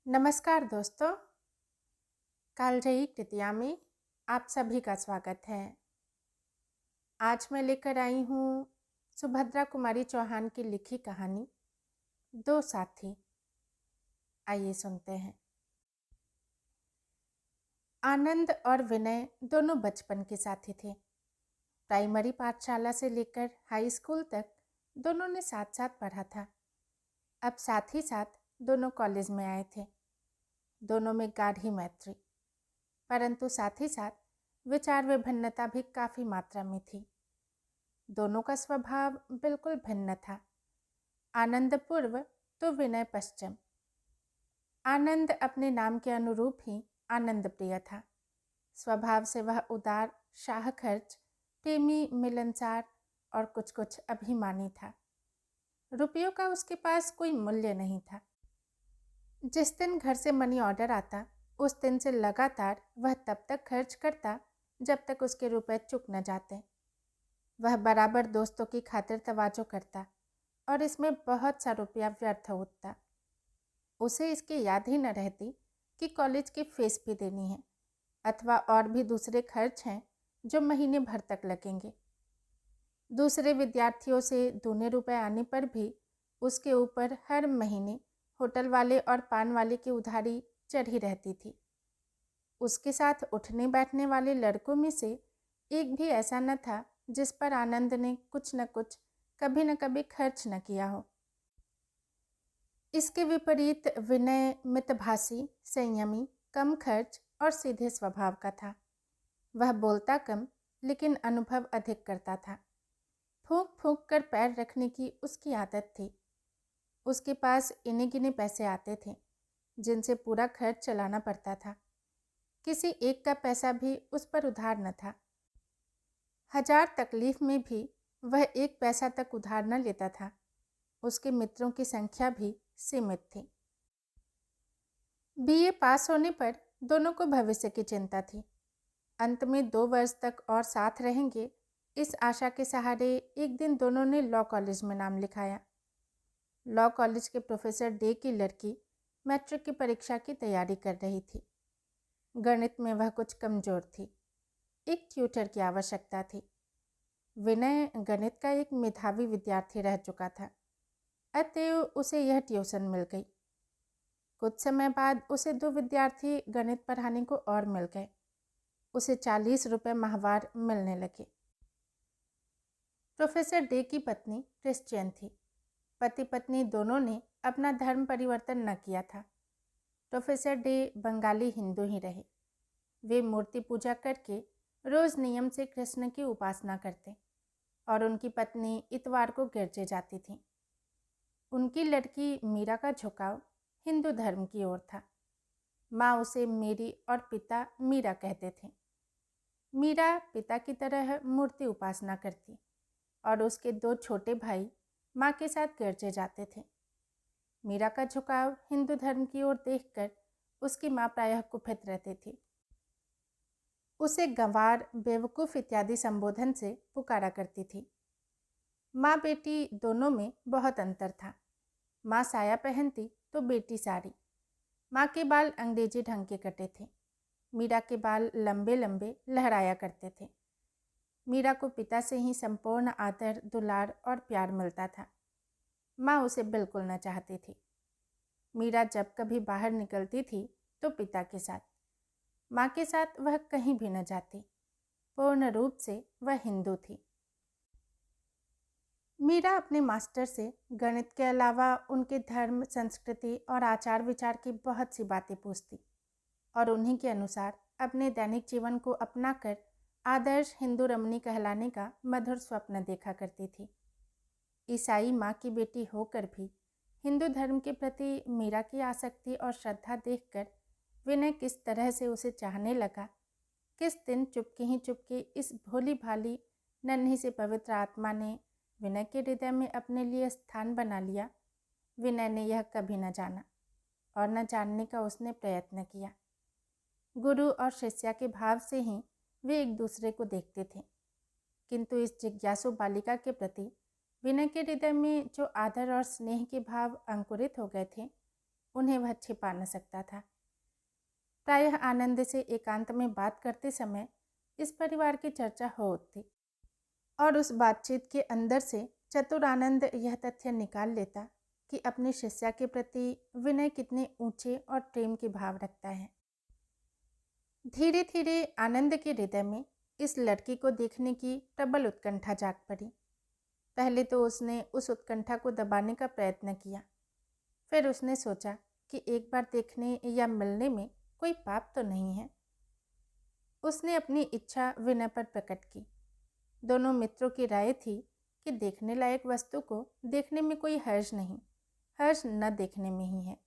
नमस्कार दोस्तों, कालजयी कृतिया में आप सभी का स्वागत है। आज मैं लेकर आई हूँ सुभद्रा कुमारी चौहान की लिखी कहानी दो साथी। आइए सुनते हैं। आनंद और विनय दोनों बचपन के साथी थे। प्राइमरी पाठशाला से लेकर हाई स्कूल तक दोनों ने साथ साथ पढ़ा था। अब साथ ही साथ दोनों कॉलेज में आए थे। दोनों में गाढ़ी मैत्री, परंतु साथ ही साथ विचार विभिन्नता भी काफ़ी मात्रा में थी। दोनों का स्वभाव बिल्कुल भिन्न था। आनंद पूर्व तो विनय पश्चिम। आनंद अपने नाम के अनुरूप ही आनंद प्रिय था। स्वभाव से वह उदार, शाह खर्च, प्रेमी, मिलनसार और कुछ कुछ अभिमानी था। रुपयों का उसके पास कोई मूल्य नहीं था। जिस दिन घर से मनी ऑर्डर आता, उस दिन से लगातार वह तब तक खर्च करता जब तक उसके रुपए चुक न जाते। वह बराबर दोस्तों की खातिर तवाजो करता और इसमें बहुत सा रुपया व्यर्थ होता। उसे इसकी याद ही न रहती कि कॉलेज की फीस भी देनी है अथवा और भी दूसरे खर्च हैं जो महीने भर तक लगेंगे। दूसरे विद्यार्थियों से दूने रुपए आने पर भी उसके ऊपर हर महीने होटल वाले और पान वाले की उधारी चढ़ी रहती थी। उसके साथ उठने बैठने वाले लड़कों में से एक भी ऐसा न था जिस पर आनंद ने कुछ न कुछ कभी न कभी खर्च न किया हो। इसके विपरीत विनय मितभाषी, संयमी, कम खर्च और सीधे स्वभाव का था। वह बोलता कम लेकिन अनुभव अधिक करता था। फूंक फूंक कर पैर रखने की उसकी आदत थी। उसके पास इने गिने पैसे आते थे जिनसे पूरा खर्च चलाना पड़ता था। किसी एक का पैसा भी उस पर उधार न था। 1000 तकलीफ में भी वह एक पैसा तक उधार न लेता था। उसके मित्रों की संख्या भी सीमित थी। बीए पास होने पर दोनों को भविष्य की चिंता थी। अंत में 2 वर्ष तक और साथ रहेंगे, इस आशा के सहारे एक दिन दोनों ने लॉ कॉलेज में नाम लिखाया। लॉ कॉलेज के प्रोफेसर डे की लड़की मैट्रिक की परीक्षा की तैयारी कर रही थी। गणित में वह कुछ कमजोर थी। एक ट्यूटर की आवश्यकता थी। विनय गणित का एक मेधावी विद्यार्थी रह चुका था, अतएव उसे यह ट्यूशन मिल गई। कुछ समय बाद उसे 2 विद्यार्थी गणित पढ़ाने को और मिल गए। उसे 40 रुपये माहवार मिलने लगे। प्रोफेसर डे की पत्नी क्रिश्चियन थी। पति पत्नी दोनों ने अपना धर्म परिवर्तन न किया था। प्रोफेसर डे बंगाली हिंदू ही रहे। वे मूर्ति पूजा करके रोज नियम से कृष्ण की उपासना करते और उनकी पत्नी इतवार को गिरजे जाती थी। उनकी लड़की मीरा का झुकाव हिंदू धर्म की ओर था। माँ उसे मेरी और पिता मीरा कहते थे। मीरा पिता की तरह मूर्ति उपासना करती और उसके 2 छोटे भाई माँ के साथ गिरजे जाते थे। मीरा का झुकाव हिंदू धर्म की ओर देखकर उसकी माँ प्रायः कुपित रहती थी। उसे गंवार, बेवकूफ़ इत्यादि संबोधन से पुकारा करती थी। माँ बेटी दोनों में बहुत अंतर था। माँ साया पहनती तो बेटी साड़ी। माँ के बाल अंग्रेजी ढंग के कटे थे। मीरा के बाल लंबे लंबे लहराया करते थे। मीरा को पिता से ही संपूर्ण आदर, दुलार और प्यार मिलता था। माँ उसे बिल्कुल न चाहती थी। मीरा जब कभी बाहर निकलती थी तो पिता के साथ। माँ के साथ वह कहीं भी न जाती। पूर्ण रूप से वह हिंदू थी। मीरा अपने मास्टर से गणित के अलावा उनके धर्म, संस्कृति और आचार विचार की बहुत सी बातें पूछती और उन्हीं के अनुसार अपने दैनिक जीवन को अपनाकर आदर्श हिंदू रमणी कहलाने का मधुर स्वप्न देखा करती थी। ईसाई माँ की बेटी होकर भी हिंदू धर्म के प्रति मीरा की आसक्ति और श्रद्धा देखकर विनय किस तरह से उसे चाहने लगा। किस दिन चुपके ही चुपके इस भोली भाली नन्ही से पवित्र आत्मा ने विनय के हृदय में अपने लिए स्थान बना लिया, विनय ने यह कभी न जाना और न जानने का उसने प्रयत्न किया। गुरु और शिष्या के भाव से ही वे एक दूसरे को देखते थे, किंतु इस जिज्ञासु बालिका के प्रति विनय के हृदय में जो आदर और स्नेह के भाव अंकुरित हो गए थे, उन्हें वह छिपा न सकता था। प्रायः आनंद से एकांत में बात करते समय इस परिवार की चर्चा हो उठती और उस बातचीत के अंदर से चतुर आनंद यह तथ्य निकाल लेता कि अपनी शिष्या के प्रति विनय कितने ऊंचे और प्रेम के भाव रखता है। धीरे धीरे आनंद के हृदय में इस लड़की को देखने की प्रबल उत्कंठा जाग पड़ी। पहले तो उसने उस उत्कंठा को दबाने का प्रयत्न किया, फिर उसने सोचा कि एक बार देखने या मिलने में कोई पाप तो नहीं है। उसने अपनी इच्छा विनय पर प्रकट की। दोनों मित्रों की राय थी कि देखने लायक वस्तु को देखने में कोई हर्ज नहीं, हर्ज न देखने में ही है।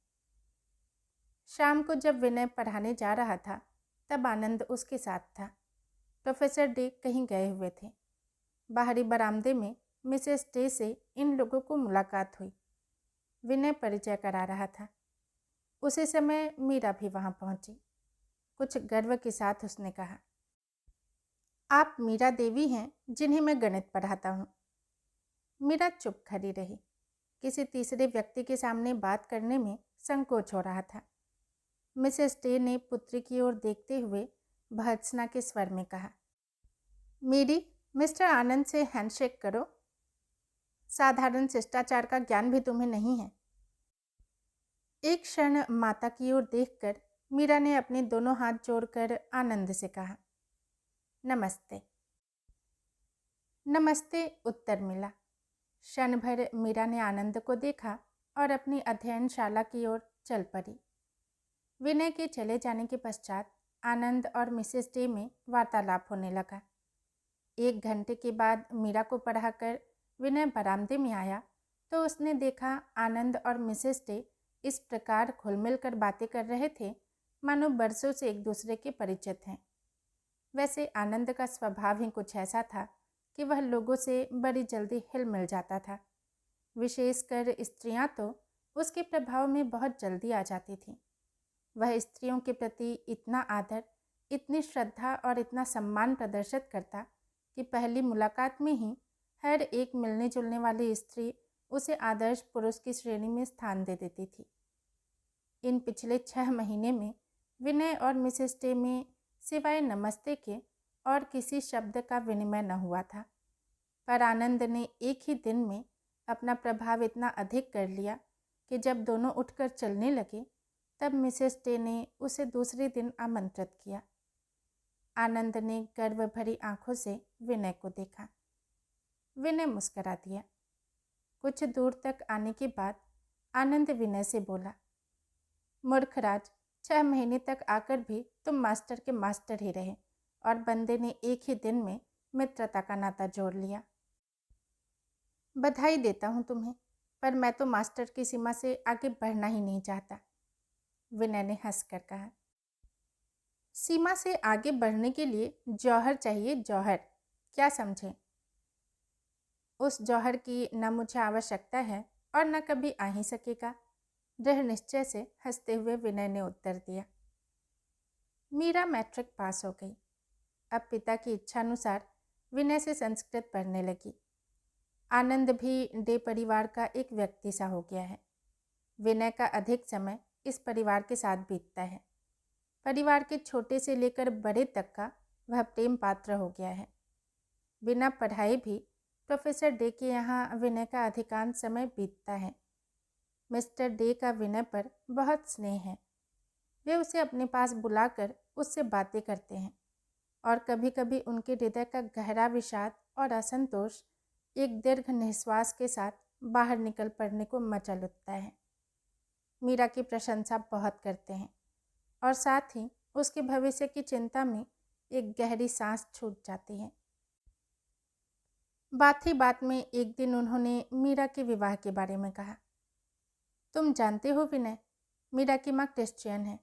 शाम को जब विनय पढ़ाने जा रहा था तब आनंद उसके साथ था। प्रोफेसर डे कहीं गए हुए थे। बाहरी बरामदे में मिसेस डे से इन लोगों को मुलाकात हुई। विनय परिचय करा रहा था। उसी समय मीरा भी वहां पहुंची। कुछ गर्व के साथ उसने कहा, आप मीरा देवी हैं जिन्हें मैं गणित पढ़ाता हूँ। मीरा चुप खड़ी रही। किसी तीसरे व्यक्ति के सामने बात करने में संकोच हो रहा था। मिसेस डे ने पुत्री की ओर देखते हुए भर्त्सना के स्वर में कहा, मेरी मिस्टर आनंद से हैंडशेक करो। साधारण शिष्टाचार का ज्ञान भी तुम्हें नहीं है। एक क्षण माता की ओर देखकर मीरा ने अपने दोनों हाथ जोड़कर आनंद से कहा, नमस्ते। नमस्ते उत्तर मिला। क्षण भर मीरा ने आनंद को देखा और अपनी अध्ययनशाला की ओर चल पड़ी। विनय के चले जाने के पश्चात आनंद और मिसेस डे में वार्तालाप होने लगा। 1 घंटे के बाद मीरा को पढ़ाकर विनय बरामदे में आया तो उसने देखा आनंद और मिसेस डे इस प्रकार घुल-मिल कर बातें कर रहे थे मानो बरसों से एक दूसरे के परिचित हैं। वैसे आनंद का स्वभाव ही कुछ ऐसा था कि वह लोगों से बड़ी जल्दी हिल मिल जाता था। विशेषकर स्त्रियां तो उसके प्रभाव में बहुत जल्दी आ जाती थीं। वह स्त्रियों के प्रति इतना आदर, इतनी श्रद्धा और इतना सम्मान प्रदर्शित करता कि पहली मुलाकात में ही हर एक मिलने जुलने वाली स्त्री उसे आदर्श पुरुष की श्रेणी में स्थान दे देती थी। इन पिछले 6 महीने में विनय और मिसेस डे में सिवाय नमस्ते के और किसी शब्द का विनिमय न हुआ था, पर आनंद ने एक ही दिन में अपना प्रभाव इतना अधिक कर लिया कि जब दोनों उठकर चलने लगे तब मिसेस डे ने उसे दूसरे दिन आमंत्रित किया। आनंद ने गर्व भरी आंखों से विनय को देखा। विनय मुस्कुरा दिया। कुछ दूर तक आने के बाद आनंद विनय से बोला, मूर्खराज, 6 महीने तक आकर भी तुम मास्टर के मास्टर ही रहे और बंदे ने एक ही दिन में मित्रता का नाता जोड़ लिया। बधाई देता हूँ तुम्हें, पर मैं तो मास्टर की सीमा से आगे बढ़ना ही नहीं चाहता। विनय ने हंसकर कहा, सीमा से आगे बढ़ने के लिए जौहर चाहिए, जौहर, क्या समझे? उस जौहर की न मुझे आवश्यकता है और न कभी आ ही सकेगा, दृढ़ निश्चय से हंसते हुए विनय ने उत्तर दिया। मीरा मैट्रिक पास हो गई। अब पिता की इच्छानुसार विनय से संस्कृत पढ़ने लगी। आनंद भी डे परिवार का एक व्यक्ति सा हो गया है। विनय का अधिक समय इस परिवार के साथ बीतता है। परिवार के छोटे से लेकर बड़े तक का वह प्रेम पात्र हो गया है। बिना पढ़ाए भी प्रोफेसर डे के यहाँ विनय का अधिकांश समय बीतता है। मिस्टर डे का विनय पर बहुत स्नेह है। वे उसे अपने पास बुलाकर उससे बातें करते हैं और कभी कभी उनके हृदय का गहरा विषाद और असंतोष एक दीर्घ निश्वास के साथ बाहर निकल पड़ने को मचल उठता है। मीरा की प्रशंसा बहुत करते हैं और साथ ही उसके भविष्य की चिंता में एक गहरी सांस छूट जाती है। बात ही बात में एक दिन उन्होंने मीरा के विवाह के बारे में कहा। तुम जानते हो विनय, मीरा की माँ क्रिश्चियन है,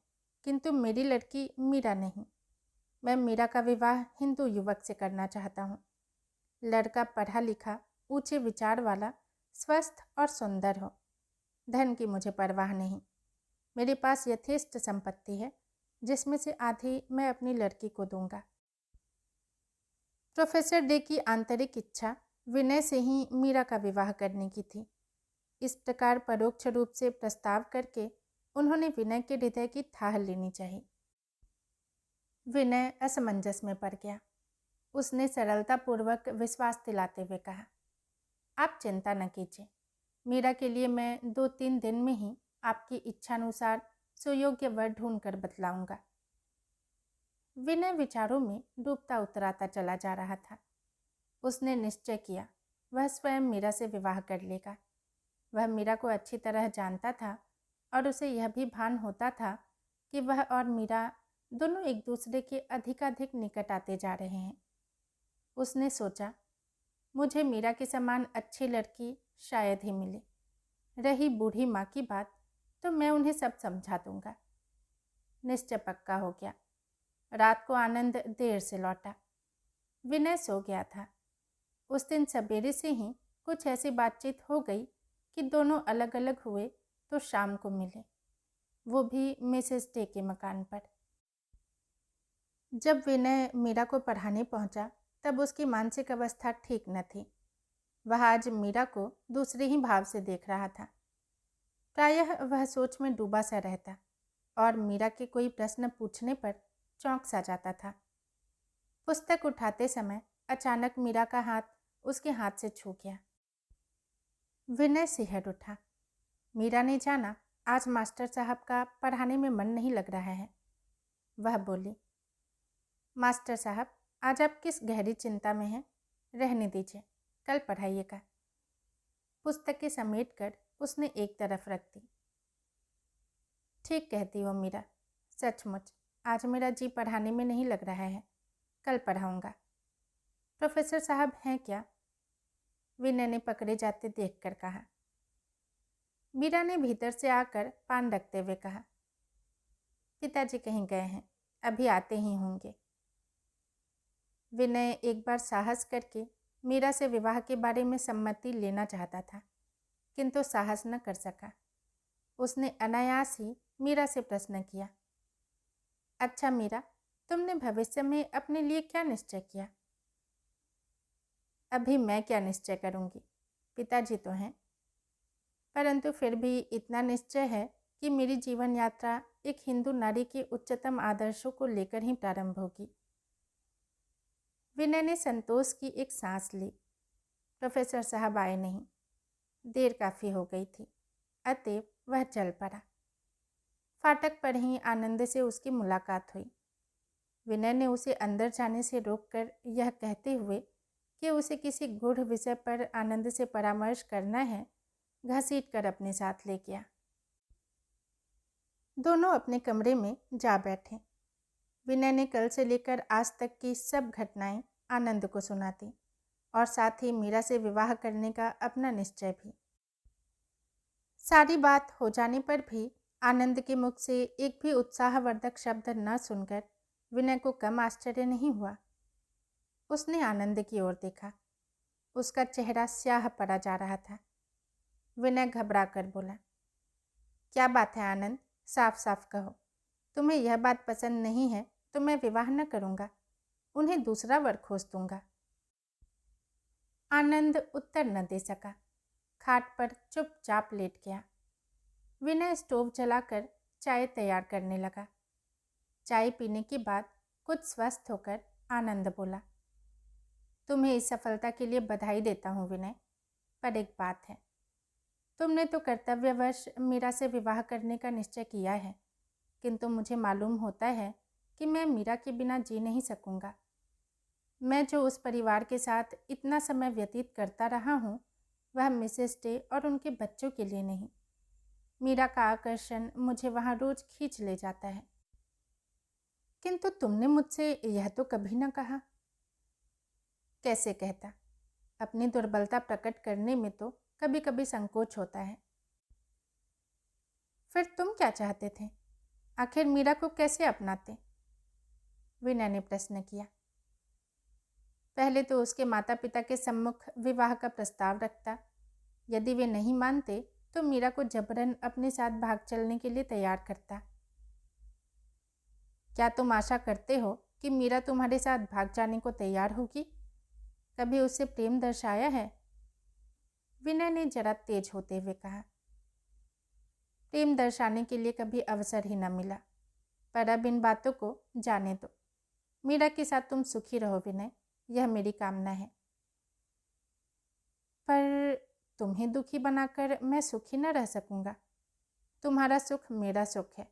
किंतु मेरी लड़की मीरा नहीं। मैं मीरा का विवाह हिंदू युवक से करना चाहता हूँ। लड़का पढ़ा लिखा, ऊंचे विचार वाला, स्वस्थ और सुंदर हो। धन की मुझे परवाह नहीं। मेरे पास यथेष्ट संपत्ति है, जिसमें से आधी मैं अपनी लड़की को दूंगा। प्रोफेसर डे की आंतरिक इच्छा विनय से ही मीरा का विवाह करने की थी। इस प्रकार परोक्ष रूप से प्रस्ताव करके उन्होंने विनय के हृदय की थाह लेनी चाहिए। विनय असमंजस में पड़ गया। उसने सरलतापूर्वक विश्वास दिलाते हुए कहा, आप चिंता न कीजिए, मीरा के लिए मैं 2-3 दिन में ही आपकी इच्छानुसार सुयोग्य वर ढूंढकर बतलाऊंगा। विनय विचारों में डूबता उतराता चला जा रहा था। उसने निश्चय किया वह स्वयं मीरा से विवाह कर लेगा। वह मीरा को अच्छी तरह जानता था और उसे यह भी भान होता था कि वह और मीरा दोनों एक दूसरे के अधिकाधिक निकट आते जा रहे हैं। उसने सोचा, मुझे मीरा के समान अच्छी लड़की शायद ही मिले। रही बूढ़ी माँ की बात, तो मैं उन्हें सब समझा दूंगा। निश्चय पक्का हो गया। रात को आनंद देर से लौटा। विनय सो गया था। उस दिन सवेरे से ही कुछ ऐसी बातचीत हो गई कि दोनों अलग अलग हुए तो शाम को मिले, वो भी मिसेस डे के मकान पर। जब विनय मीरा को पढ़ाने पहुंचा तब उसकी मानसिक अवस्था ठीक न थी। वह आज मीरा को दूसरे ही भाव से देख रहा था। प्रायः वह सोच में डूबा सा रहता और मीरा के कोई प्रश्न पूछने पर चौंक सा जाता था। पुस्तक उठाते समय अचानक मीरा का हाथ उसके हाथ से छू गया। विनय सिहर उठा। मीरा ने जाना आज मास्टर साहब का पढ़ाने में मन नहीं लग रहा है। वह बोली, मास्टर साहब, आज आप किस गहरी चिंता में हैं? रहने दीजिए, कल पढ़ाइएगा। पुस्तकें समेटकर उसने एक तरफ रख दी। ठीक कहती हो मीरा, सचमुच आज मेरा जी पढ़ाने में नहीं लग रहा है, कल पढ़ाऊंगा। प्रोफेसर साहब हैं क्या? विनय ने पकड़े जाते देखकर कहा। मीरा ने भीतर से आकर पान रखते हुए कहा, पिताजी कहीं गए हैं, अभी आते ही होंगे। विनय एक बार साहस करके मीरा से विवाह के बारे में सम्मति लेना चाहता था, किंतु साहस न कर सका। उसने अनायास ही मीरा से प्रश्न किया, अच्छा मीरा, तुमने भविष्य में अपने लिए क्या निश्चय किया? अभी मैं क्या निश्चय करूंगी, पिताजी तो हैं, परंतु फिर भी इतना निश्चय है कि मेरी जीवन यात्रा एक हिंदू नारी के उच्चतम आदर्शों को लेकर ही प्रारंभ होगी। विनय ने संतोष की एक सांस ली। प्रोफेसर साहब आए नहीं, देर काफ़ी हो गई थी, अतएव वह चल पड़ा। फाटक पर ही आनंद से उसकी मुलाकात हुई। विनय ने उसे अंदर जाने से रोककर यह कहते हुए कि उसे किसी गूढ़ विषय पर आनंद से परामर्श करना है, घसीट कर अपने साथ ले गया। दोनों अपने कमरे में जा बैठे। विनय ने कल से लेकर आज तक की सब घटनाएं आनंद को सुनाती और साथ ही मीरा से विवाह करने का अपना निश्चय भी। सारी बात हो जाने पर भी आनंद के मुख से एक भी उत्साहवर्धक शब्द न सुनकर विनय को कम आश्चर्य नहीं हुआ। उसने आनंद की ओर देखा। उसका चेहरा स्याह पड़ा जा रहा था। विनय घबरा कर बोला, क्या बात है आनंद, साफ साफ कहो। तुम्हें यह बात पसंद नहीं है तो मैं विवाह न करूँगा, उन्हें दूसरा वर खोज दूंगा। आनंद उत्तर न दे सका। खाट पर चुपचाप लेट गया। विनय स्टोव जलाकर चाय तैयार करने लगा। चाय पीने के बाद कुछ स्वस्थ होकर आनंद बोला, तुम्हें इस सफलता के लिए बधाई देता हूँ विनय, पर एक बात है, तुमने तो कर्तव्यवश मीरा से विवाह करने का निश्चय किया है, किंतु मुझे मालूम होता है कि मैं मीरा के बिना जी नहीं सकूँगा। मैं जो उस परिवार के साथ इतना समय व्यतीत करता रहा हूँ, वह मिसेस डे और उनके बच्चों के लिए नहीं। मीरा का आकर्षण मुझे वहाँ रोज खींच ले जाता है। किंतु तुमने मुझसे यह तो कभी न कहा। कैसे कहता, अपनी दुर्बलता प्रकट करने में तो कभी कभी संकोच होता है। फिर तुम क्या चाहते थे? आखिर मीरा को कैसे अपनाते? विनय ने प्रश्न किया। पहले तो उसके माता पिता के सम्मुख विवाह का प्रस्ताव रखता। यदि वे नहीं मानते तो मीरा को जबरन अपने साथ भाग चलने के लिए तैयार करता। क्या तुम आशा करते हो कि मीरा तुम्हारे साथ भाग जाने को तैयार होगी? कभी उससे प्रेम दर्शाया है? विनय ने जरा तेज होते हुए कहा। प्रेम दर्शाने के लिए कभी अवसर ही न मिला। पर अब इन बातों को जाने दो। मीरा के साथ तुम सुखी रहो विनय, यह मेरी कामना है। पर तुम्हें दुखी बनाकर मैं सुखी न रह सकूंगा। तुम्हारा सुख मेरा सुख है,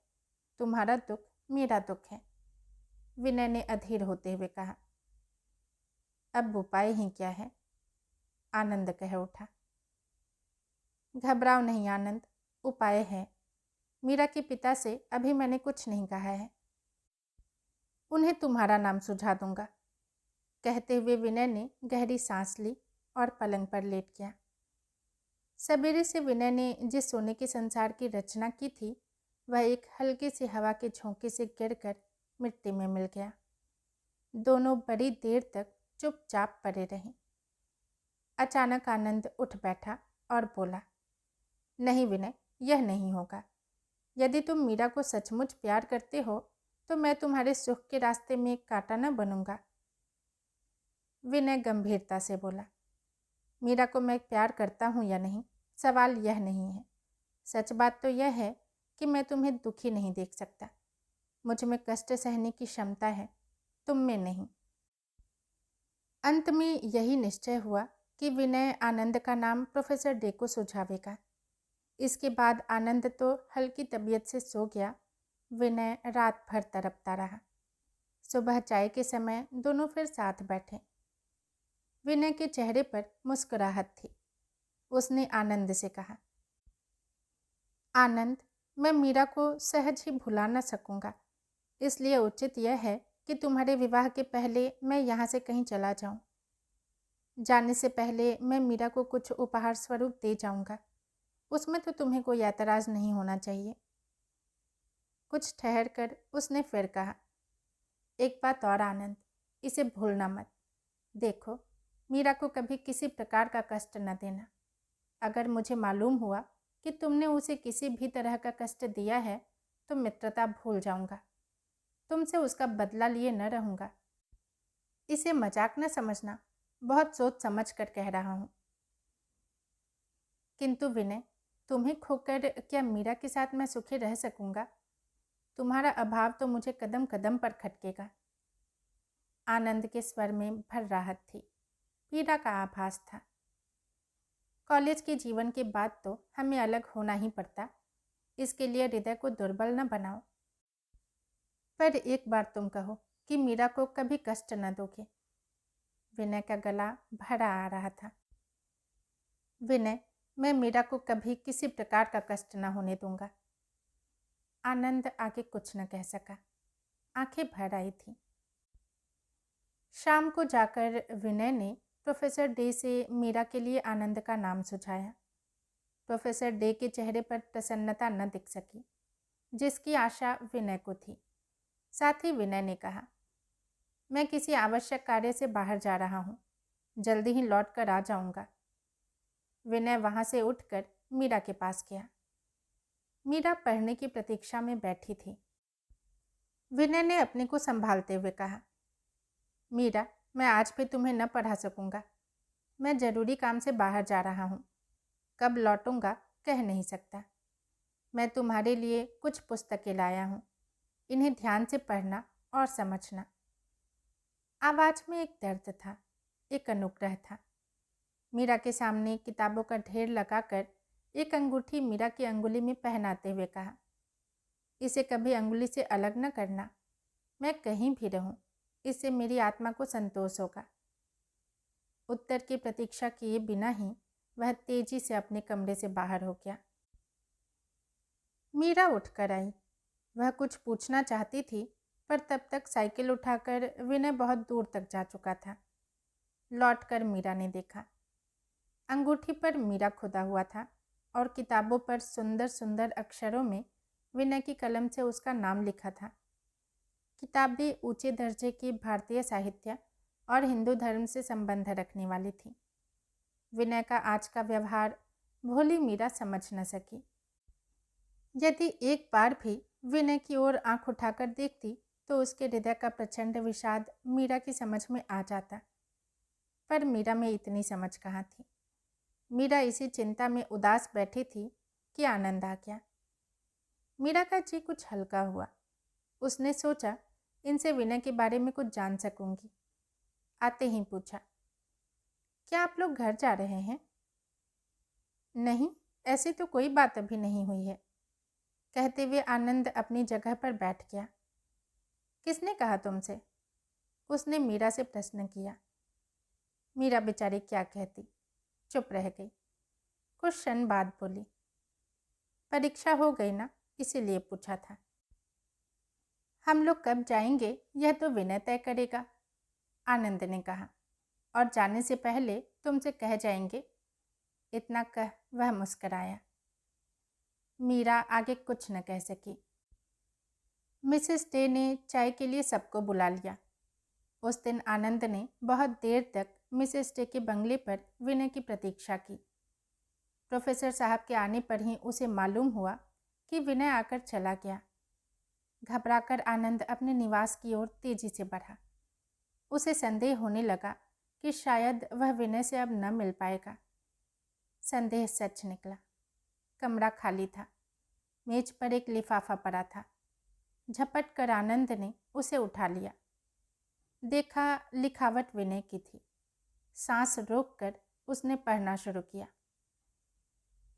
तुम्हारा दुख मेरा दुख है, विनय ने अधीर होते हुए कहा। अब उपाय ही क्या है? आनंद कह उठा। घबराओ नहीं आनंद, उपाय है। मीरा के पिता से अभी मैंने कुछ नहीं कहा है, उन्हें तुम्हारा नाम सुझा दूंगा। कहते हुए विनय ने गहरी सांस ली और पलंग पर लेट गया। सवेरे से विनय ने जिस सोने के संसार की रचना की थी वह एक हल्के से हवा के झोंके से गिरकर मिट्टी में मिल गया। दोनों बड़ी देर तक चुपचाप पड़े रहे। अचानक आनंद उठ बैठा और बोला, नहीं विनय, यह नहीं होगा। यदि तुम मीरा को सचमुच प्यार करते हो तो मैं तुम्हारे सुख के रास्ते में एक कांटा न बनूंगा। विनय गंभीरता से बोला, मीरा को मैं प्यार करता हूँ या नहीं, सवाल यह नहीं है। सच बात तो यह है कि मैं तुम्हें दुखी नहीं देख सकता। मुझ में कष्ट सहने की क्षमता है, तुम में नहीं। अंत में यही निश्चय हुआ कि विनय आनंद का नाम प्रोफेसर डे को सुझावेगा। इसके बाद आनंद तो हल्की तबीयत से सो गया। विनय रात भर तड़पता रहा। सुबह चाय के समय दोनों फिर साथ बैठे। विनय के चेहरे पर मुस्कुराहट थी। उसने आनंद से कहा, आनंद, मैं मीरा को सहज ही भुला न सकूंगा, इसलिए उचित यह है कि तुम्हारे विवाह के पहले मैं यहाँ से कहीं चला जाऊं। जाने से पहले मैं मीरा को कुछ उपहार स्वरूप दे जाऊंगा, उसमें तो तुम्हें कोई ऐतराज नहीं होना चाहिए। कुछ ठहर कर उसने फिर कहा, एक बात और आनंद, इसे भूलना मत। देखो, मीरा को कभी किसी प्रकार का कष्ट न देना। अगर मुझे मालूम हुआ कि तुमने उसे किसी भी तरह का कष्ट दिया है तो मित्रता भूल जाऊंगा, तुमसे उसका बदला लिए न रहूंगा। इसे मजाक न समझना, बहुत सोच समझ कर कह रहा हूँ। किंतु विनय, तुम्हें खोकर क्या मीरा के साथ मैं सुखी रह सकूंगा? तुम्हारा अभाव तो मुझे कदम कदम पर खटकेगा। आनंद के स्वर में भर राहत थी, पीड़ा का आभास था। कॉलेज के जीवन के बाद तो हमें अलग होना ही पड़ता, इसके लिए हृदय को दुर्बल न बनाओ। पर एक बार तुम कहो कि मीरा को कभी कष्ट न दोगे। विनय का गला भरा आ रहा था। विनय, मैं मीरा को कभी किसी प्रकार का कष्ट न होने दूंगा। आनंद आगे कुछ न कह सका, आंखें भर आई थी। शाम को जाकर विनय ने प्रोफेसर डे से मीरा के लिए आनंद का नाम सुझाया। प्रोफेसर डे के चेहरे पर प्रसन्नता न दिख सकी, जिसकी आशा विनय को थी। साथ ही विनय ने कहा, मैं किसी आवश्यक कार्य से बाहर जा रहा हूँ, जल्दी ही लौट कर आ जाऊँगा। विनय वहाँ से उठकर मीरा के पास गया। मीरा पढ़ने की प्रतीक्षा में बैठी थी। विनय ने अपने को संभालते हुए कहा, मीरा, मैं आज भी तुम्हें न पढ़ा सकूंगा। मैं जरूरी काम से बाहर जा रहा हूँ, कब लौटूंगा कह नहीं सकता। मैं तुम्हारे लिए कुछ पुस्तकें लाया हूँ, इन्हें ध्यान से पढ़ना और समझना। आवाज़ में एक दर्द था, एक अनुग्रह था। मीरा के सामने किताबों का ढेर लगाकर एक अंगूठी मीरा की अंगुली में पहनाते हुए कहा, इसे कभी अंगुली से अलग न करना। मैं कहीं भी रहूं, इससे मेरी आत्मा को संतोष होगा। उत्तर की प्रतीक्षा किए बिना ही वह तेजी से अपने कमरे से बाहर हो गया। मीरा उठकर आई। वह कुछ पूछना चाहती थी, पर तब तक साइकिल उठाकर विनय बहुत दूर तक जा चुका था। लौटकर मीरा ने देखा, अंगूठी पर मीरा खुदा हुआ था और किताबों पर सुंदर सुंदर अक्षरों में विनय की कलम से उसका नाम लिखा था। किताब भी ऊंचे दर्जे की भारतीय साहित्य और हिंदू धर्म से संबंध रखने वाली थी। विनय का आज का व्यवहार भोली मीरा समझ न सकी। यदि एक बार भी विनय की ओर आंख उठाकर देखती तो उसके हृदय का प्रचंड विषाद मीरा की समझ में आ जाता। पर मीरा में इतनी समझ कहाँ थी। मीरा इसी चिंता में उदास बैठी थी कि आनंद आ गया। मीरा का जी कुछ हल्का हुआ। उसने सोचा इनसे विनय के बारे में कुछ जान सकूंगी। आते ही पूछा, क्या आप लोग घर जा रहे हैं? नहीं, ऐसी तो कोई बात अभी नहीं हुई है, कहते हुए आनंद अपनी जगह पर बैठ गया। किसने कहा तुमसे? उसने मीरा से प्रश्न किया। मीरा बेचारी क्या कहती, चुप रह गई। कुछ क्षण बाद बोली, परीक्षा हो गई ना, इसीलिए पूछा था। हम लोग कब जाएंगे यह तो विनय तय करेगा, आनंद ने कहा, और जाने से पहले तुमसे कह जाएंगे। इतना कह वह मुस्कराया। मीरा आगे कुछ न कह सकी। मिसेस डे ने चाय के लिए सबको बुला लिया। उस दिन आनंद ने बहुत देर तक मिसेस डे के बंगले पर विनय की प्रतीक्षा की। प्रोफेसर साहब के आने पर ही उसे मालूम हुआ कि विनय आकर चला गया। घबराकर आनंद अपने निवास की ओर तेजी से बढ़ा। उसे संदेह होने लगा कि शायद वह विनय से अब न मिल पाएगा। संदेह सच निकला। कमरा खाली था। मेज पर एक लिफाफा पड़ा था। झपट कर आनंद ने उसे उठा लिया। देखा लिखावट विनय की थी। सांस रोककर उसने पढ़ना शुरू किया।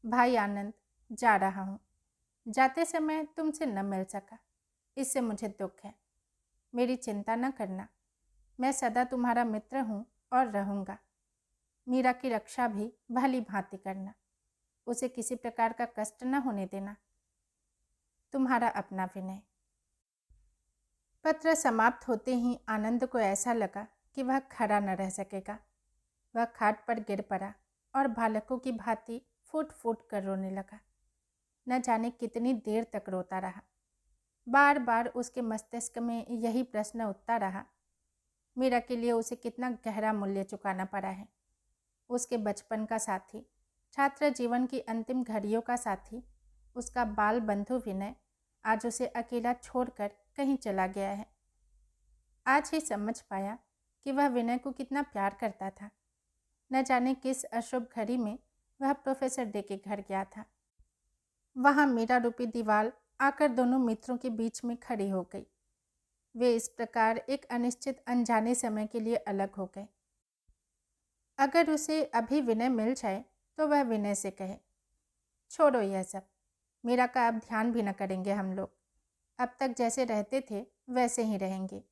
भाई आनंद, जा रहा हूँ। जाते समय तुमसे न मिल सका, इससे मुझे दुख है। मेरी चिंता न करना, मैं सदा तुम्हारा मित्र हूँ और रहूँगा। मीरा की रक्षा भी भली भांति करना, उसे किसी प्रकार का कष्ट न होने देना। तुम्हारा अपना विनय। पत्र समाप्त होते ही आनंद को ऐसा लगा कि वह खड़ा न रह सकेगा। वह खाट पर गिर पड़ा और बालकों की भांति फूट फूट कर रोने लगा। न जाने कितनी देर तक रोता रहा। बार बार उसके मस्तिष्क में यही प्रश्न उठता रहा, मीरा के लिए उसे कितना गहरा मूल्य चुकाना पड़ा है। उसके बचपन का साथी, छात्र जीवन की अंतिम घड़ियों का साथी, उसका बाल बंधु विनय आज उसे अकेला छोड़कर कहीं चला गया है। आज ही समझ पाया कि वह विनय को कितना प्यार करता था। न जाने किस अशुभ घड़ी में वह प्रोफेसर डे के घर गया था। वहाँ मीरा रूपी दीवार आकर दोनों मित्रों के बीच में खड़ी हो गई। वे इस प्रकार एक अनिश्चित अनजाने समय के लिए अलग हो गए। अगर उसे अभी विनय मिल जाए तो वह विनय से कहे, छोड़ो यह सब, मीरा का अब ध्यान भी न करेंगे हम लोग। अब तक जैसे रहते थे वैसे ही रहेंगे।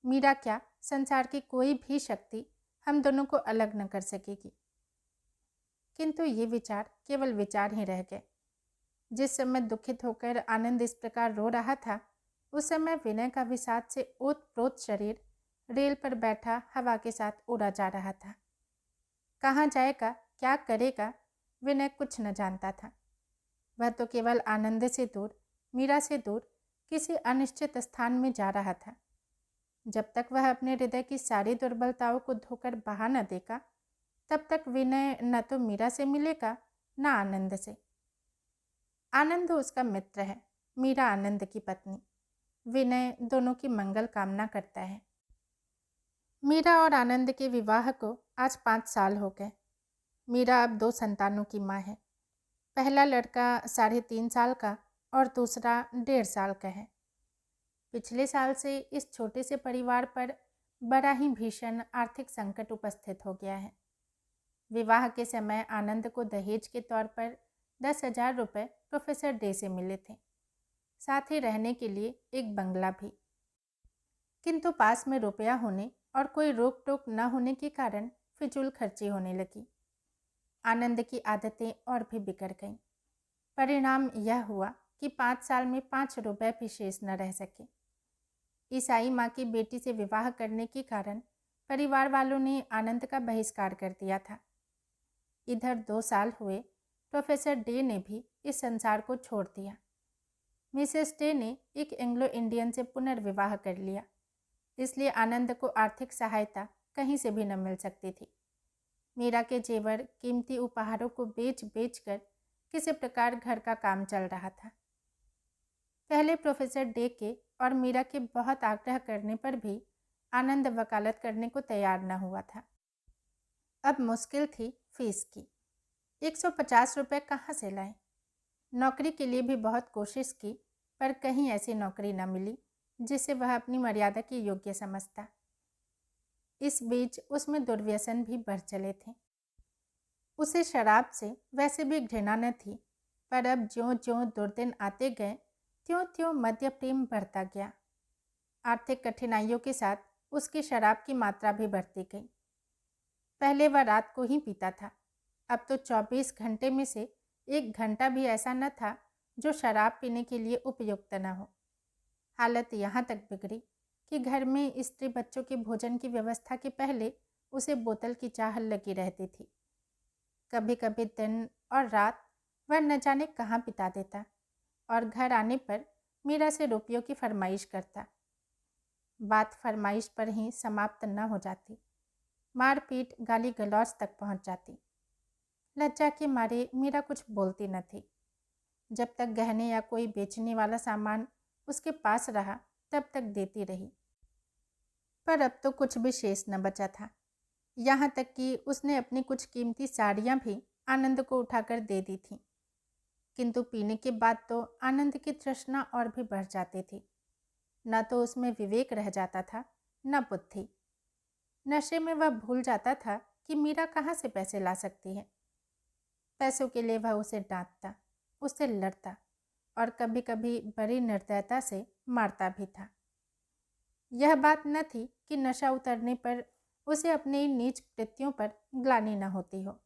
मीरा क्या, संसार की कोई भी शक्ति हम दोनों को अलग न कर सकेगी। किंतु ये विचार केवल विचार ही रह गए। जिस समय दुखित होकर आनंद इस प्रकार रो रहा था, उस समय विनय का विषाद से ओतप्रोत शरीर रेल पर बैठा हवा के साथ उड़ा जा रहा था। कहाँ जाएगा, क्या करेगा, विनय कुछ न जानता था। वह तो केवल आनंद से दूर, मीरा से दूर, किसी अनिश्चित स्थान में जा रहा था। जब तक वह अपने हृदय की सारी दुर्बलताओं को धोकर बहा न देगा, तब तक विनय न तो मीरा से मिलेगा न आनंद से। आनंद उसका मित्र है, मीरा आनंद की पत्नी। विनय दोनों की मंगल कामना करता है। मीरा और आनंद के विवाह को आज 5 साल हो गए। मीरा अब 2 संतानों की माँ है। पहला लड़का 3.5 साल का और दूसरा 1.5 साल का है। पिछले साल से इस छोटे से परिवार पर बड़ा ही भीषण आर्थिक संकट उपस्थित हो गया है। विवाह के समय आनंद को दहेज के तौर पर 10,000 रुपये प्रोफेसर डे से मिले थे, साथ ही रहने के लिए एक बंगला भी। किंतु पास में रुपया होने और कोई रोक टोक न होने के कारण फिजूल खर्ची होने लगी। आनंद की आदतें और भी बिगड़ गईं। परिणाम यह हुआ कि 5 साल में 5 रुपये भी शेष न रह सके। ईसाई माँ की बेटी से विवाह करने के कारण परिवार वालों ने आनंद का बहिष्कार कर दिया था। इधर 2 साल हुए प्रोफेसर डे ने भी इस संसार को छोड़ दिया। मिसेस डे ने एक एंग्लो इंडियन से पुनर्विवाह कर लिया, इसलिए आनंद को आर्थिक सहायता कहीं से भी न मिल सकती थी। मीरा के जेवर, कीमती उपहारों को बेच बेच कर किसी प्रकार घर का काम चल रहा था। पहले प्रोफेसर डे के और मीरा के बहुत आग्रह करने पर भी आनंद वकालत करने को तैयार न हुआ था। अब मुश्किल थी फीस की। 150 रुपये कहाँ से लाएं? नौकरी के लिए भी बहुत कोशिश की, पर कहीं ऐसी नौकरी न मिली जिसे वह अपनी मर्यादा के योग्य समझता। इस बीच उसमें दुर्व्यसन भी बढ़ चले थे। उसे शराब से वैसे भी घृणा न थी, पर अब ज्यों ज्यों दुर्दिन आते गए त्यों त्यों मद्य प्रेम बढ़ता गया। आर्थिक कठिनाइयों के साथ उसकी शराब की मात्रा भी बढ़ती गई। पहले वह रात को ही पीता था, अब तो 24 घंटे में से 1 घंटा भी ऐसा न था जो शराब पीने के लिए उपयुक्त न हो। हालत यहाँ तक बिगड़ी कि घर में स्त्री बच्चों के भोजन की व्यवस्था के पहले उसे बोतल की चाह लगी रहती थी। कभी कभी दिन और रात वह न जाने कहाँ बिता देता और घर आने पर मीरा से रुपयों की फरमाइश करता। बात फरमाइश पर ही समाप्त न हो जाती, मारपीट गाली गलौज तक पहुंच जाती। लज्जा के मारे मीरा कुछ बोलती न थी। जब तक गहने या कोई बेचने वाला सामान उसके पास रहा तब तक देती रही, पर अब तो कुछ भी शेष न बचा था। यहाँ तक कि उसने अपनी कुछ कीमती साड़ियाँ भी आनंद को उठाकर दे दी थीं। किंतु पीने के बाद तो आनंद की तृष्णा और भी बढ़ जाती थी। न तो उसमें विवेक रह जाता था, न बुद्धि। नशे में वह भूल जाता था कि मीरा कहाँ से पैसे ला सकती है। पैसों के लिए वह उसे डांटता, उससे लड़ता और कभी कभी बड़ी निर्दयता से मारता भी था। यह बात न थी कि नशा उतरने पर उसे अपने इन नीच कृत्यों पर ग्लानि न होती हो।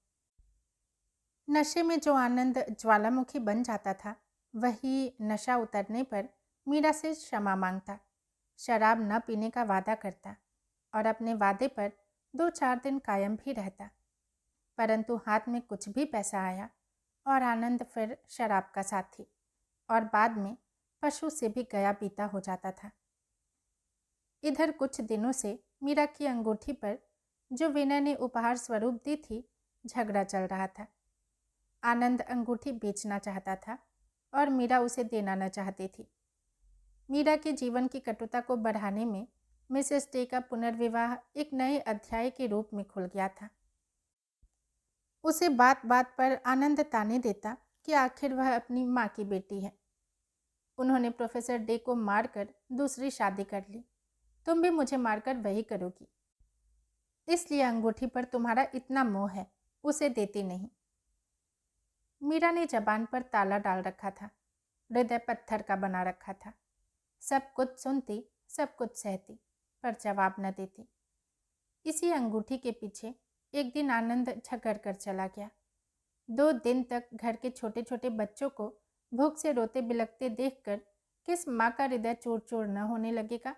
नशे में जो आनंद ज्वालामुखी बन जाता था, वही नशा उतरने पर मीरा से क्षमा मांगता, शराब न पीने का वादा करता और अपने वादे पर 2-4 दिन कायम भी रहता। परंतु हाथ में कुछ भी पैसा आया और आनंद फिर शराब का साथी और बाद में पशु से भी गया बीता हो जाता था। इधर कुछ दिनों से मीरा की अंगूठी पर, जो विनय ने उपहार स्वरूप दी थी, झगड़ा चल रहा था। आनंद अंगूठी बेचना चाहता था और मीरा उसे देना न चाहती थी। मीरा के जीवन की कटुता को बढ़ाने में मिसेस डे का पुनर्विवाह एक नए अध्याय के रूप में खुल गया था। उसे बात बात पर आनंद ताने देता कि आखिर वह अपनी माँ की बेटी है। उन्होंने प्रोफेसर डे को मारकर दूसरी शादी कर ली, तुम भी मुझे मारकर वही करोगी, इसलिए अंगूठी पर तुम्हारा इतना मोह है, उसे देती नहीं। मीरा ने जबान पर ताला डाल रखा था, हृदय पत्थर का बना रखा था। सब कुछ सुनती, सब कुछ सहती, पर जवाब न देती। इसी अंगूठी के पीछे एक दिन आनंद झगड़ कर चला गया। 2 दिन तक घर के छोटे छोटे बच्चों को भूख से रोते बिलखते देखकर किस माँ का हृदय चूर चूर न होने लगेगा।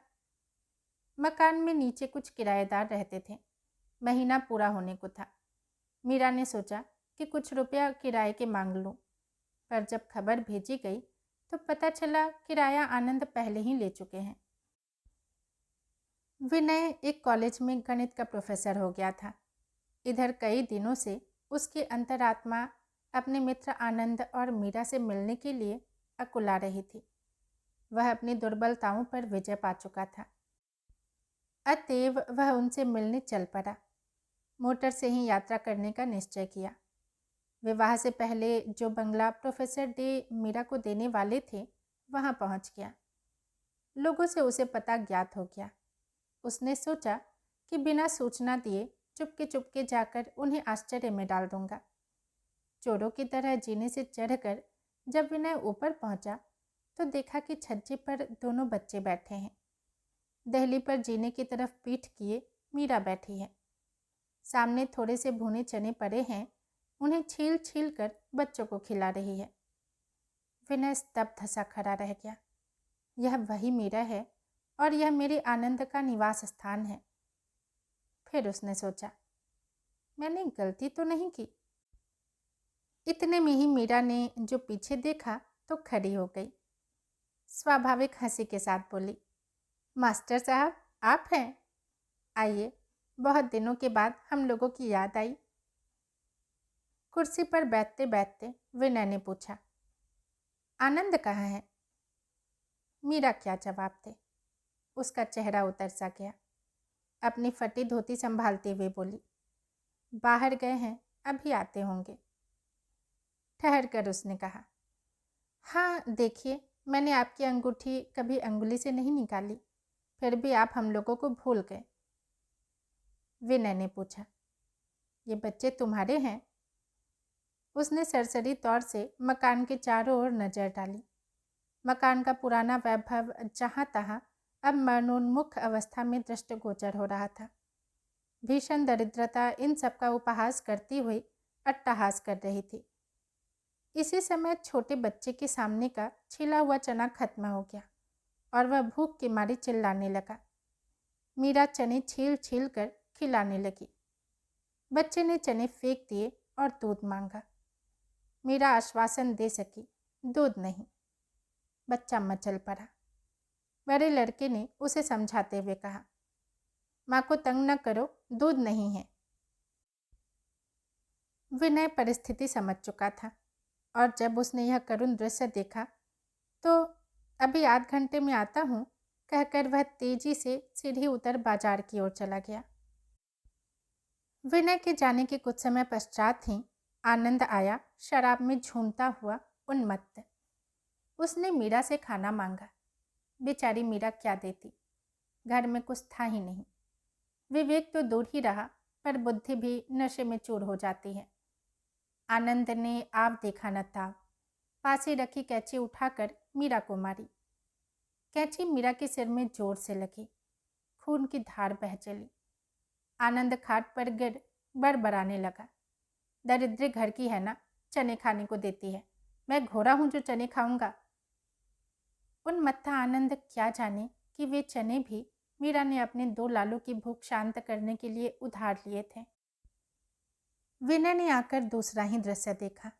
मकान में नीचे कुछ किराएदार रहते थे। महीना पूरा होने को था। मीरा ने सोचा कि कुछ रुपया किराए के मांग लूं, पर जब खबर भेजी गई तो पता चला किराया आनंद पहले ही ले चुके हैं। विनय एक कॉलेज में गणित का प्रोफेसर हो गया था। इधर कई दिनों से उसकी अंतरात्मा अपने मित्र आनंद और मीरा से मिलने के लिए अकुला रही थी। वह अपनी दुर्बलताओं पर विजय पा चुका था, अतएव वह उनसे मिलने चल पड़ा। मोटर से ही यात्रा करने का निश्चय किया। विवाह से पहले जो बंगला प्रोफेसर डे मीरा को देने वाले थे, वहां पहुंच गया। लोगों से उसे पता ज्ञात हो गया। उसने सोचा कि बिना सूचना दिए चुपके चुपके जाकर उन्हें आश्चर्य में डाल दूंगा। चोरों की तरह जीने से चढ़कर जब विनय ऊपर पहुंचा तो देखा कि छज्जे पर दोनों बच्चे बैठे हैं। दहली पर जीने की तरफ पीठ किए मीरा बैठी है। सामने थोड़े से भुने चने पड़े हैं, उन्हें छील छील कर बच्चों को खिला रही है। विनय स्तब्ध सा खड़ा रह गया। यह वही मीरा है और यह मेरे आनंद का निवास स्थान है। फिर उसने सोचा, मैंने गलती तो नहीं की। इतने में ही मीरा ने जो पीछे देखा तो खड़ी हो गई। स्वाभाविक हंसी के साथ बोली, मास्टर साहब आप हैं? आइए, बहुत दिनों के बाद हम लोगों की याद आई। कुर्सी पर बैठते बैठते विनय ने पूछा, आनंद कहाँ है? मीरा क्या जवाब दे। उसका चेहरा उतर सा गया। अपनी फटी धोती संभालते हुए बोली, बाहर गए हैं, अभी आते होंगे। ठहर कर उसने कहा, हाँ देखिए, मैंने आपकी अंगूठी कभी अंगुली से नहीं निकाली, फिर भी आप हम लोगों को भूल गए। विनय ने पूछा। ये बच्चे तुम्हारे हैं? उसने सरसरी तौर से मकान के चारों ओर नजर डाली। मकान का पुराना वैभव जहाँ तहाँ अब मरणोन्मुख अवस्था में दृष्टिगोचर हो रहा था। भीषण दरिद्रता इन सबका उपहास करती हुई अट्टहास कर रही थी। इसी समय छोटे बच्चे के सामने का छिला हुआ चना खत्म हो गया और वह भूख के मारे चिल्लाने लगा। मीरा चने छील छील कर खिलाने लगी। बच्चे ने चने फेंक दिए और दूध मांगा। मीरा आश्वासन दे सकी, दूध नहीं। बच्चा मचल पड़ा। बड़े लड़के ने उसे समझाते हुए कहा, माँ को तंग न करो, दूध नहीं है। विनय परिस्थिति समझ चुका था और जब उसने यह करुण दृश्य देखा तो अभी आध घंटे में आता हूँ कहकर वह तेजी से सीढ़ी उतर बाजार की ओर चला गया। विनय के जाने के कुछ समय पश्चात ही आनंद आया, शराब में झूमता हुआ उन्मत्त। उसने मीरा से खाना मांगा। बेचारी मीरा क्या देती, घर में कुछ था ही नहीं। विवेक तो दूर ही रहा, पर बुद्धि भी नशे में चूर हो जाती है। आनंद ने आव देखा न था। पास ही रखी कैंची उठाकर मीरा को मारी। कैंची मीरा के सिर में जोर से लगी। खून की धार बह चली। आनंद खाट पर गिर बड़बड़ाने लगा। दरिद्र घर की है ना, चने खाने को देती है। मैं घोड़ा हूं जो चने खाऊंगा। उन्मत्था आनंद क्या जाने कि वे चने भी मीरा ने अपने 2 लालों की भूख शांत करने के लिए उधार लिए थे। विनय ने आकर दूसरा ही दृश्य देखा।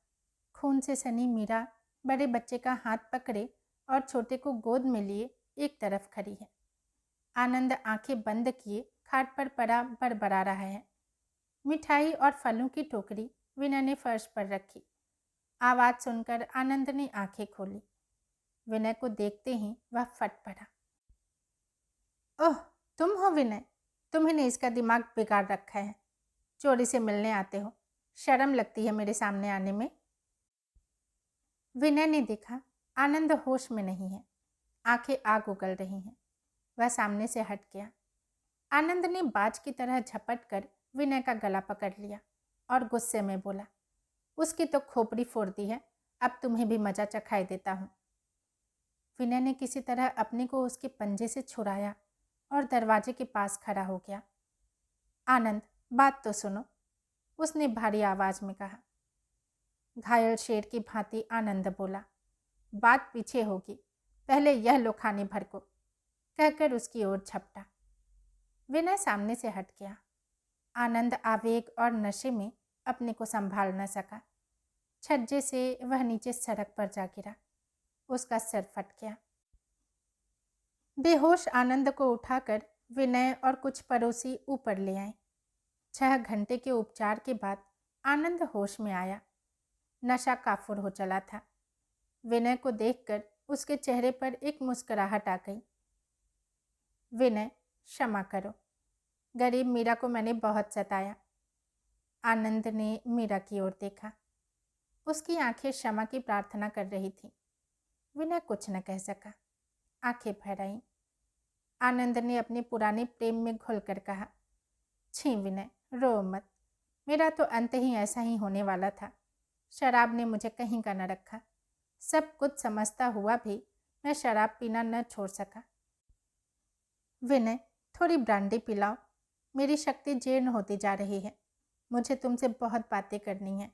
खून से सनी मीरा बड़े बच्चे का हाथ पकड़े और छोटे को गोद में लिए एक तरफ खड़ी है। आनंद आंखें बंद किए खाट पर पड़ा बड़बड़ा रहा है। मिठाई और फलों की टोकरी विनय ने फर्श पर रखी। आवाज सुनकर आनंद ने आंखें खोली। विनय को देखते ही वह फट पड़ा। ओह, तुम हो विनय? तुम्हें इसका दिमाग बिगाड़ रखा है। चोरी से मिलने आते हो, शर्म लगती है मेरे सामने आने में। विनय ने देखा आनंद होश में नहीं है, आंखें आग उगल रही हैं। वह सामने से हट गया। आनंद ने बाज की तरह झपट कर विनय का गला पकड़ लिया और गुस्से में बोला, उसकी तो खोपड़ी फोड़ दी है, अब तुम्हें भी मजा चखाई देता हूँ। विनय ने किसी तरह अपने को उसके पंजे से छुड़ाया और दरवाजे के पास खड़ा हो गया। आनंद, बात तो सुनो, उसने भारी आवाज में कहा। घायल शेर की भांति आनंद बोला, बात पीछे होगी, पहले यह लो खाने भर को, कहकर उसकी ओर झपटा। विनय सामने से हट गया। आनंद आवेग और नशे में अपने को संभाल न सका। छज्जे से वह नीचे सड़क पर जा गिरा। उसका सिर फट गया। बेहोश आनंद को उठाकर विनय और कुछ पड़ोसी ऊपर ले आए। 6 घंटे के उपचार के बाद आनंद होश में आया। नशा काफुर हो चला था। विनय को देखकर उसके चेहरे पर एक मुस्कुराहट आ गई। विनय, क्षमा करो, गरीब मीरा को मैंने बहुत सताया। आनंद ने मीरा की ओर देखा। उसकी आंखें क्षमा की प्रार्थना कर रही थी। विनय कुछ न कह सका, आंखें भर आईं। आनंद ने अपने पुराने प्रेम में घुलकर कहा, छी विनय, रो मत, मेरा तो अंत ही ऐसा ही होने वाला था। शराब ने मुझे कहीं का न रखा। सब कुछ समझता हुआ भी मैं शराब पीना न छोड़ सका। विनय, थोड़ी ब्रांडी पिलाओ, मेरी शक्ति जीर्ण होती जा रही है। मुझे तुमसे बहुत बातें करनी है।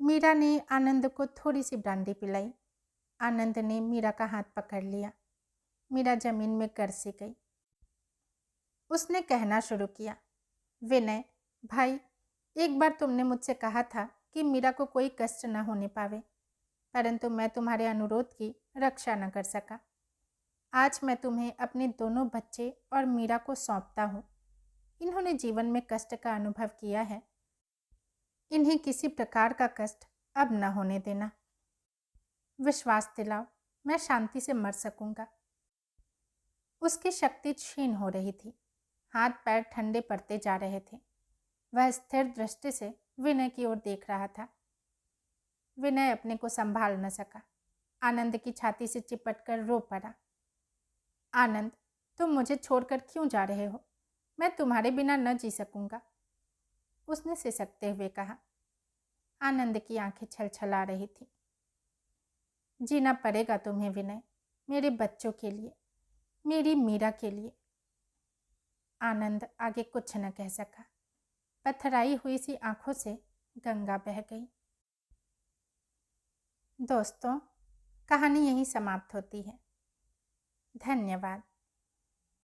मीरा ने आनंद को थोड़ी सी ब्रांडी पिलाई। आनंद ने मीरा का हाथ पकड़ लिया। मीरा जमीन में करसी गई। उसने कहना शुरू किया, विनय भाई, एक बार तुमने मुझसे कहा था कि मीरा को कोई कष्ट न होने पावे, परंतु मैं तुम्हारे अनुरोध की रक्षा न कर सका। आज मैं तुम्हें अपने दोनों बच्चे और मीरा को सौंपता हूँ। इन्होंने जीवन में कष्ट का अनुभव किया है, इन्हें किसी प्रकार का कष्ट अब न होने देना। विश्वास दिलाओ, मैं शांति से मर सकूंगा। उसकी शक्ति क्षीण हो रही थी। हाथ पैर ठंडे पड़ते जा रहे थे। वह स्थिर दृष्टि से विनय की ओर देख रहा था। विनय अपने को संभाल न सका। आनंद की छाती से चिपटकर रो पड़ा। आनंद, तुम मुझे छोड़कर क्यों जा रहे हो? मैं तुम्हारे बिना न जी सकूंगा, उसने सिसकते हुए कहा। आनंद की आंखें छलछला रही थी। जीना पड़ेगा तुम्हें विनय, मेरे बच्चों के लिए, मेरी मीरा के लिए। आनंद आगे कुछ न कह सका। पथराई हुई सी आंखों से गंगा बह गई। दोस्तों, कहानी यहीं समाप्त होती है। धन्यवाद।